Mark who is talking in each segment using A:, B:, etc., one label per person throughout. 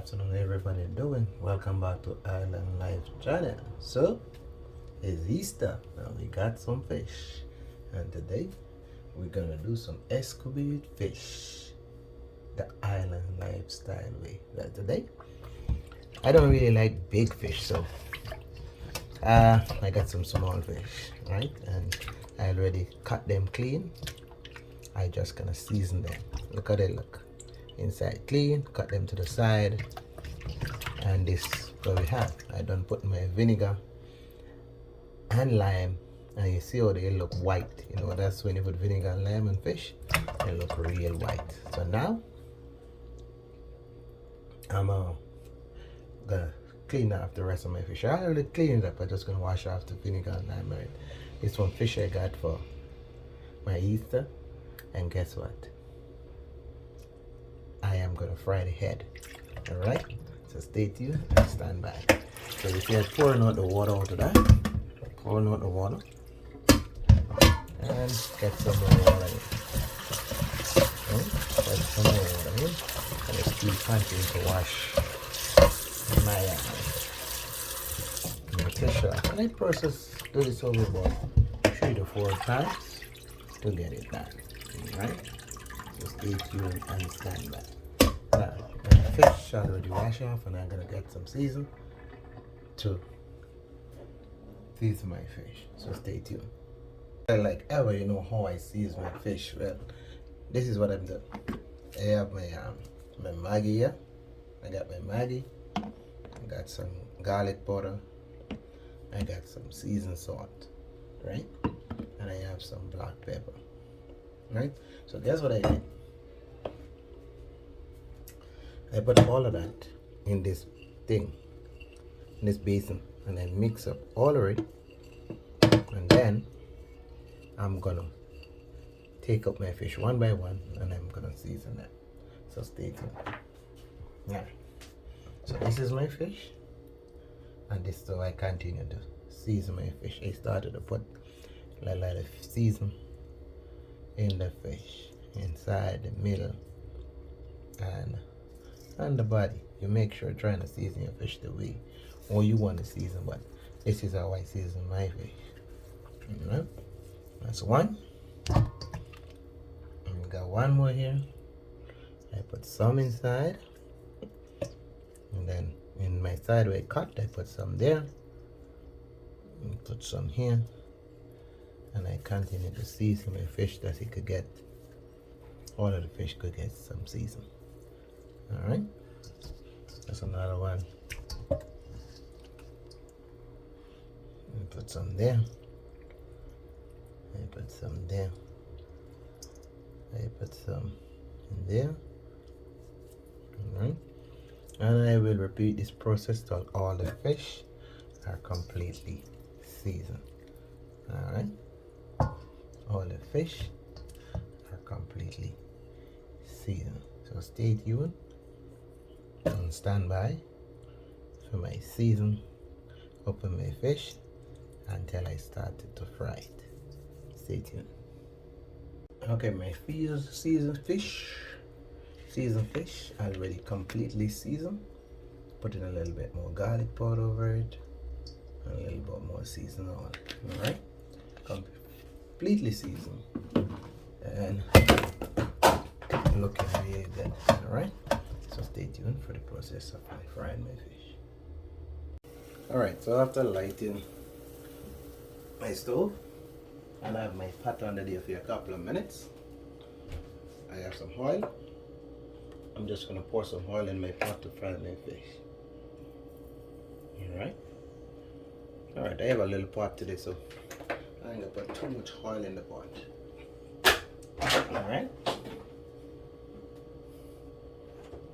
A: afternoon, everybody doing? Welcome back to Island Life channel. So it's Easter and we got some fish, and today we're gonna do some Escovitch fish the island lifestyle way. But today I don't really like big fish, so I got some small fish, right? And I already cut them clean. I just gonna season them. Look how they look. Inside clean, cut them to the side, and this what we have. I done put my vinegar and lime, and you see how they look white. You know, that's when you put vinegar and lime on fish, they look real white. So now I'm gonna clean off the rest of my fish. I already cleaned it up. I'm just gonna wash off the vinegar and lime. Right, this one fish I got for my Easter, and guess what? I am gonna fry the head. All right, so stay tuned and stand by. So you see I'm pouring out the water out of that, pouring out the water, and get some more water in. Okay? Get some more water in, and I still continue to wash my fish off. And I do this over about 3 to 4 times to get it done. All right, so stay tuned and stand by. Now, my fish already washed off, and I'm gonna get some season to season my fish. So stay tuned. Like ever, you know how I season my fish. Well, this is what I'm doing. I have my Maggi here. I got my Maggi. I got some garlic powder. I got some seasoned salt, right? And I have some black pepper, right? So that's what I did. I put all of that in this thing, in this basin, and then mix up all of it, and then I'm gonna take up my fish one by one, and I'm gonna season them. So stay tuned. Yeah. So this is my fish, and this is how I continue to season my fish. I started to put a lot of season in the fish, inside the middle, and the body. You make sure trying to season your fish the way or you want to season, but this is how I season my fish. Right? That's one. And we got one more here. I put some inside, and then in my sideway cut I put some there, and put some here, and I continue to season my fish that it could get, all of the fish could get some season. All right, that's another one. And put some there. I put some there. I put some in there. All right, and I will repeat this process till all the fish are completely seasoned. All right, all the fish are completely seasoned. So stay tuned and stand by for my season up on my fish until I started to fry it. Stay tuned. Okay, my seasoned fish already completely seasoned. Putting a little bit more garlic powder over it and a little bit more seasoning on it. All right, completely seasoned and looking really good. All right, so stay tuned for the process of my frying my fish. All right, so after lighting my stove and I have my pot under there for a couple of minutes, I have some oil. I'm just gonna pour some oil in my pot to fry my fish. All right, I have a little pot today, so I ain't gonna put too much oil in the pot. All right,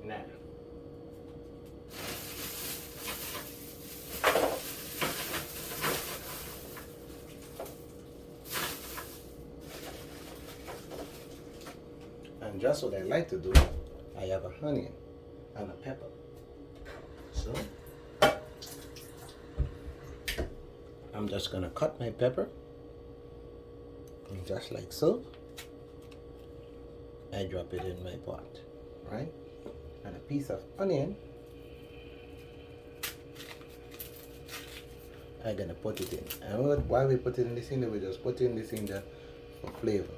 A: now and just what I like to do, I have a onion and a pepper. So I'm just gonna cut my pepper, and just like so, I drop it in my pot, right? And a piece of onion I'm gonna put it in. And why we put it in this in there? We just put in this in there for flavor.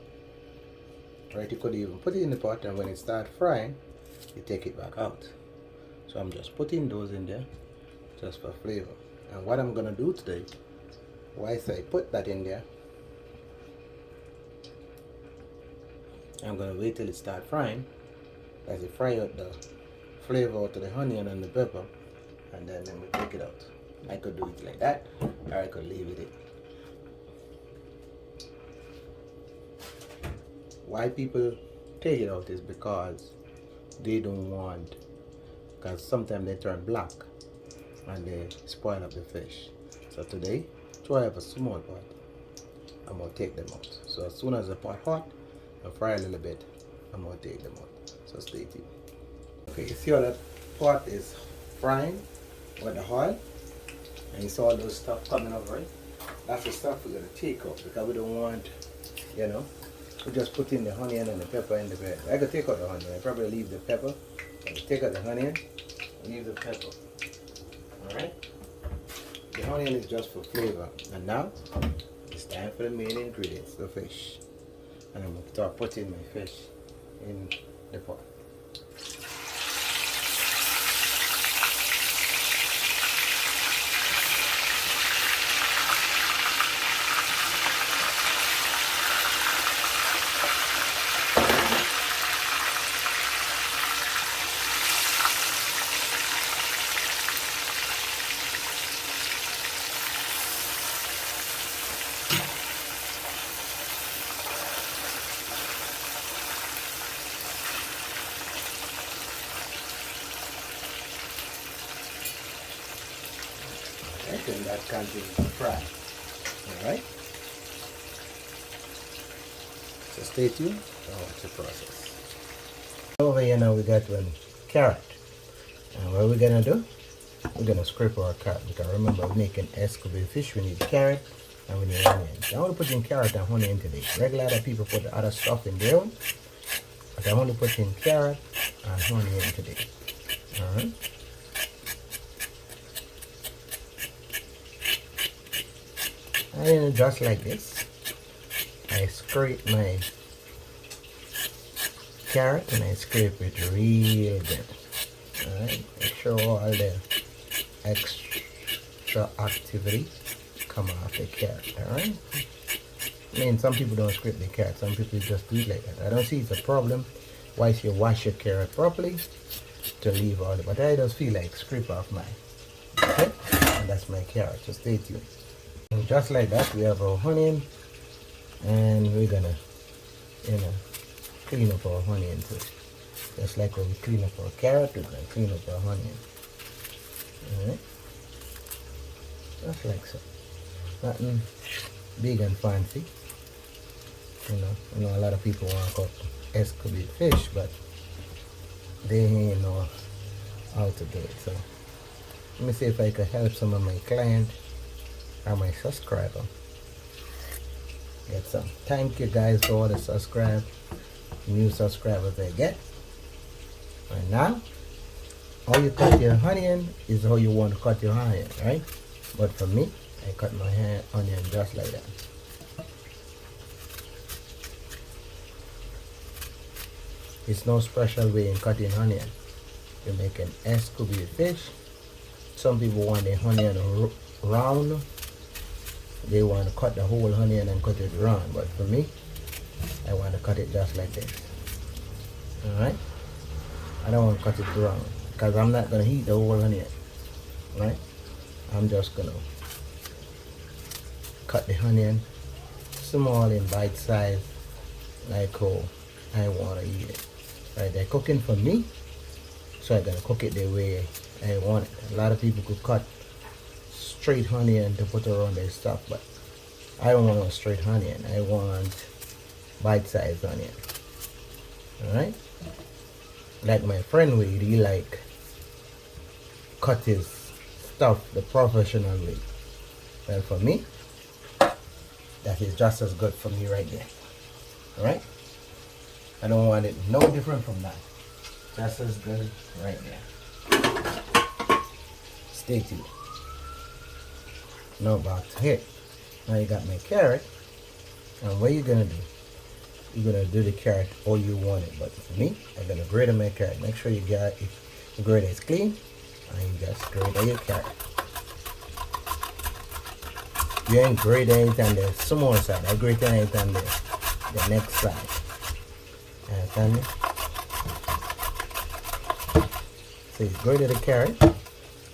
A: Right, you could even put it in the pot, and when it starts frying, you take it back out. So I'm just putting those in there just for flavor. And what I'm gonna do today, once I put that in there, I'm gonna wait till it starts frying as it fry out the flavor out of the onion and the pepper, and then we take it out. I could do it like that, or I could leave it in. Why people take it out is because they don't want, because sometimes they turn black and they spoil up the fish. So today, I have a small pot, I'm going to take them out. So as soon as the pot hot and fry a little bit, I'm going to take them out. So stay tuned. Okay, you see how that pot is frying with the oil? And you saw all those stuff coming up, right? That's the stuff we're going to take out because we don't want, you know, we just put in the onion and the pepper in the bread. I could take out the onion. I probably leave the pepper. I could take out the onion, leave the pepper. Alright? The onion is just for flavor. And now, it's time for the main ingredients, the fish. And I'm going to start putting my fish in the pot. And that continues to fry. Alright? So stay tuned and watch the process. Over here now we got one carrot. And what we're gonna do, we're gonna scrape our carrot, because remember we're making Escovitch fish, we need carrot and we need onions. I only put in carrot and onion today. Regular other people put the other stuff in there, but I only put in carrot and onion today. Alright? And just like this, I scrape my carrot and I scrape it real good. Alright, make sure all the extra activity come off the carrot. Alright, I mean, some people don't scrape the carrot, some people just do it like that. I don't see it's a problem once you wash your carrot properly to leave all the, but I just feel like scrape off mine. Okay, and that's my carrot, so stay tuned. And just like that, we have our onion, and we're gonna, clean up our onion too. Just like when we clean up our carrot, we're gonna clean up our onion. Alright? Just like so. Nothing big and fancy. I know a lot of people want to cook Escovitch fish, but they ain't know how to do it. So let me see if I can help some of my clients or my subscriber get some. Thank you guys for all the new subscribers I get. And now, how you cut your onion is how you want to cut your onion, right? But for me, I cut my onion just like that. It's no special way in cutting onion. You make an Escovitch fish. Some people want the onion round. They want to cut the whole onion and cut it round, but for me, I want to cut it just like this. Alright? I don't want to cut it round because I'm not going to heat the whole onion. Right? I'm just going to cut the onion small in bite size, like how I want to eat it. Right? They're cooking for me, so I'm going to cook it the way I want it. A lot of people could cut straight onion to put around their stuff, but I don't want a straight onion. I want bite-sized onion. Alright? Like my friend way, he like cut his stuff the professional way. Well, for me, that is just as good for me right there. Alright? I don't want it no different from that. Just as good right there. Stay tuned. Now back to here. Now you got my carrot. And what you're gonna do? You're gonna do the carrot how you want it. But for me, I'm gonna grate my carrot. Make sure you get it, the grater is clean, and you just grate your carrot. You ain't grate anything there. Small side. I grate anything there. The next side. Understand me? So you grate the carrot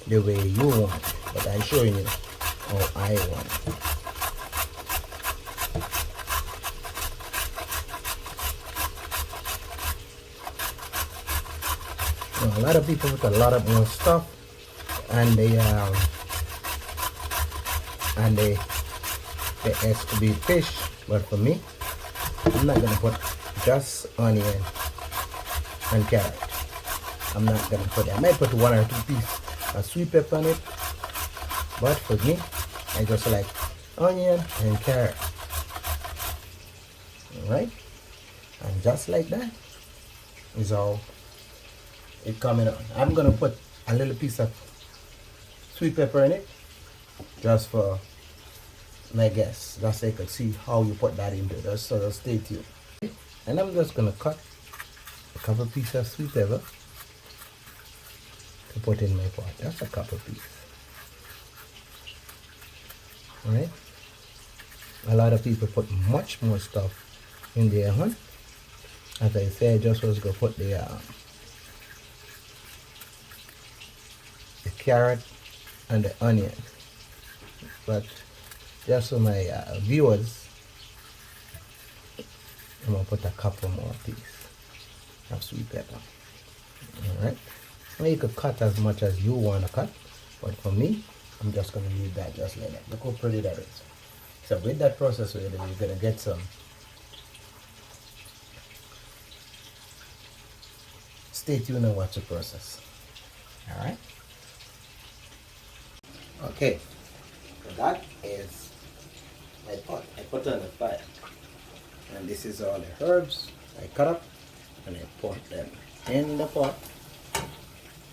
A: the way you want it. But I'm showing you how I want it. Now, a lot of people put a lot of more stuff and they Escovitch fish, but for me, I'm not gonna put just onion and carrot. I'm not gonna put it. I might put 1 or 2 pieces of sweet pepper on it, but for me, I just like onion and carrot. Alright? And just like that is how it coming on. I'm gonna put a little piece of sweet pepper in it just for my guests, just so you can see how you put that into it. So just stay tuned. And I'm just gonna cut a couple pieces of sweet pepper to put in my pot. Just a couple pieces. Alright? A lot of people put much more stuff in there, huh? As I said, I just was gonna put the carrot and the onion, but just for my viewers, I'm gonna put a couple more pieces of sweet pepper. Alright, now you could cut as much as you want to cut, but for me, I'm just gonna leave that just like that. Look how pretty that is. So with that process, you're gonna get some. Stay tuned and watch the process. Alright. Okay, so that is my pot. I put on the fire, and this is all the herbs I cut up, and I put them in the pot,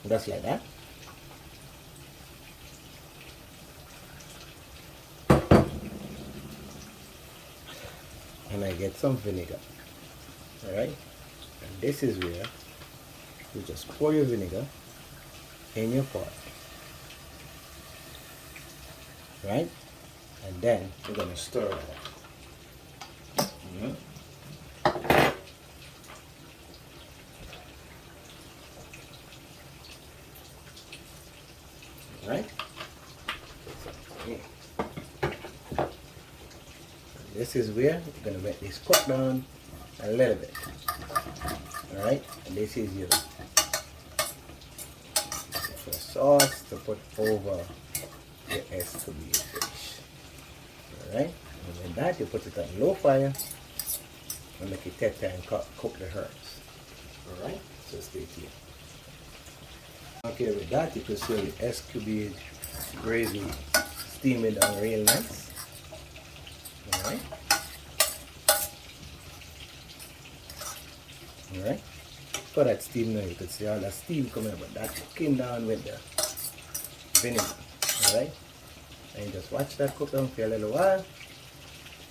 A: just like that. And I get some vinegar. Alright, and this is where you just pour your vinegar in your pot. Right? And then we're going to stir it up. Right? Okay. This is where you're going to make this cook down a little bit. Alright? And this is your sauce to put over your Escovitch fish. Alright? And with that, you put it on low fire and make it take time cook the herbs. Alright? So stay tuned. Okay, with that, you can see the Escovitch gravy steaming down real nice. Alright? Alright? For that steam now, you can see all the steam coming up, but that's cooking down with the vinegar. Alright? And you just watch that cook down for a little while.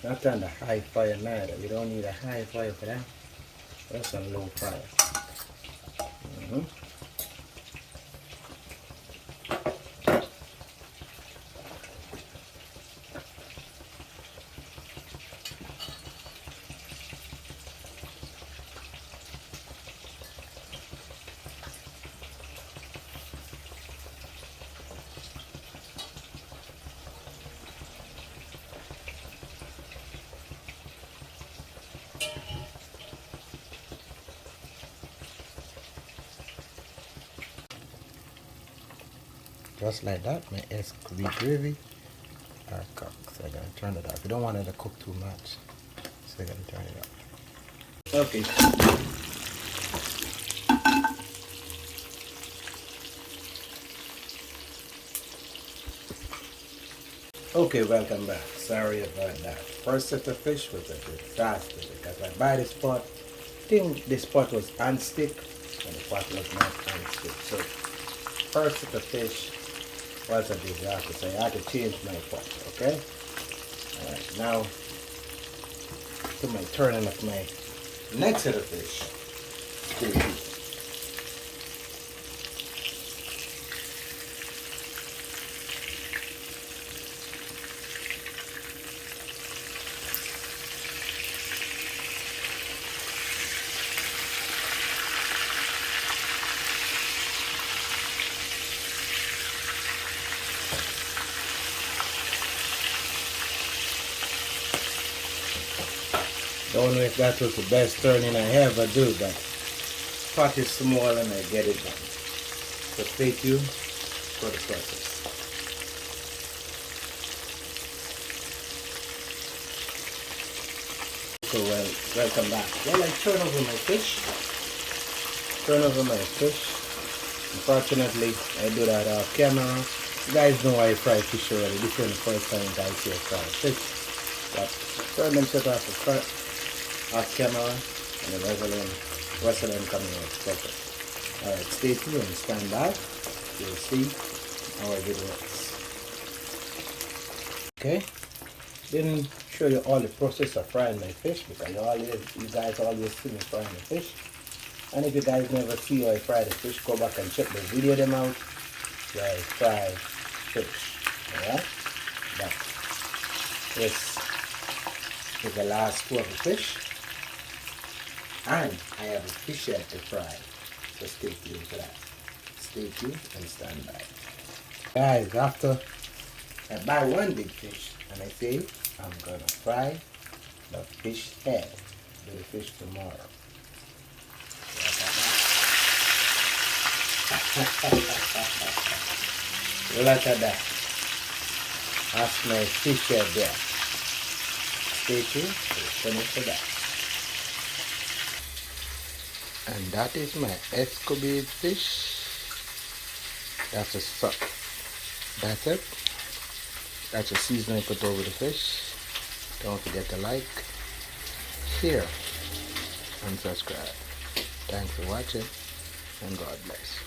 A: Not on the high fire neither. You don't need a high fire for that. Just on low fire. Just like that, my Escovitch gravy are cooked. So I'm going to turn it off. You don't want it to cook too much, so I'm going to turn it off. Okay. Okay, welcome back. Sorry about that. First set of fish was a disaster because I buy this pot. I think this pot was unstick and the pot was not unstick. So first set of fish What's a disaster? I have to change my pot, okay? Alright, now to my turning of my next set of fish. Stay tuned. Don't know if that was the best turning I ever do, but pot is small and I get it done. So stay tuned for the process. So welcome back. Well, I turn over my fish. Unfortunately, I do that off camera. You guys know I fry fish already. This is the first time you guys see I fry fish. But turn them shut off camera, and the rest of them coming out perfect. Alright, stay tuned and stand by. You'll see how I do it works. Okay, didn't show you all the process of frying my fish because you guys always see me frying the fish. And if you guys never see how I fry the fish, go back and check the video them out where I fry fish. Alright? But this is the last two of the fish. And I have a fish head to fry. So stay tuned for that. Stay tuned and stand by. Guys, after I buy one big fish and I say I'm gonna fry the fish head with the fish tomorrow. Look at that. That's my fish head there. Stay tuned to finish for that. And that is my Escovitch fish. That's a suck. That's it. That's a seasoning I put over the fish. Don't forget to like, share, and subscribe. Thanks for watching, and God bless.